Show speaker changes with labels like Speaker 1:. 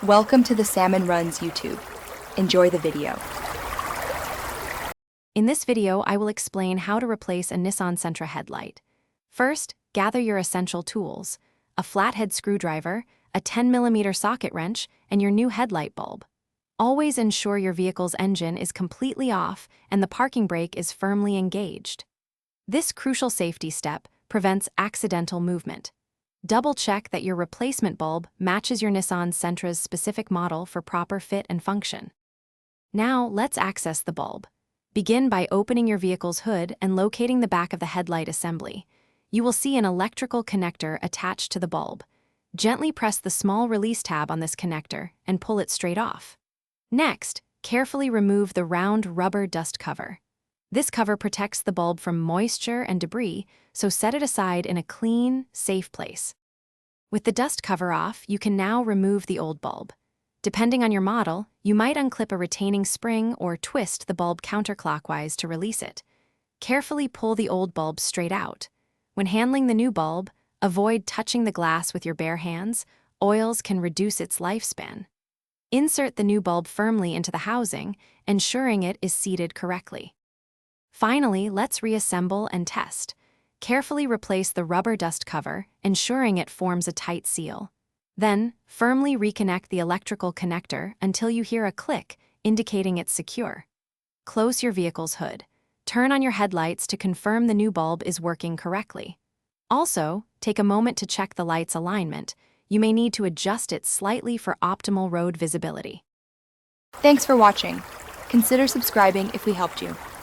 Speaker 1: Welcome to the Salmon Runs YouTube. Enjoy the video.
Speaker 2: In this video, I will explain how to replace a Nissan Sentra headlight. First, gather your essential tools: a flathead screwdriver, a 10mm socket wrench, and your new headlight bulb. Always ensure your vehicle's engine is completely off and the parking brake is firmly engaged. This crucial safety step prevents accidental movement. Double-check that your replacement bulb matches your Nissan Sentra's specific model for proper fit and function. Now, let's access the bulb. Begin by opening your vehicle's hood and locating the back of the headlight assembly. You will see an electrical connector attached to the bulb. Gently press the small release tab on this connector and pull it straight off. Next, carefully remove the round rubber dust cover. This cover protects the bulb from moisture and debris, so set it aside in a clean, safe place. With the dust cover off, you can now remove the old bulb. Depending on your model, you might unclip a retaining spring or twist the bulb counterclockwise to release it. Carefully pull the old bulb straight out. When handling the new bulb, avoid touching the glass with your bare hands. Oils can reduce its lifespan. Insert the new bulb firmly into the housing, ensuring it is seated correctly. Finally, let's reassemble and test. Carefully replace the rubber dust cover, ensuring it forms a tight seal. Then, firmly reconnect the electrical connector until you hear a click, indicating it's secure. Close your vehicle's hood. Turn on your headlights to confirm the new bulb is working correctly. Also, take a moment to check the light's alignment. You may need to adjust it slightly for optimal road visibility.
Speaker 1: Thanks for watching. Consider subscribing if we helped you.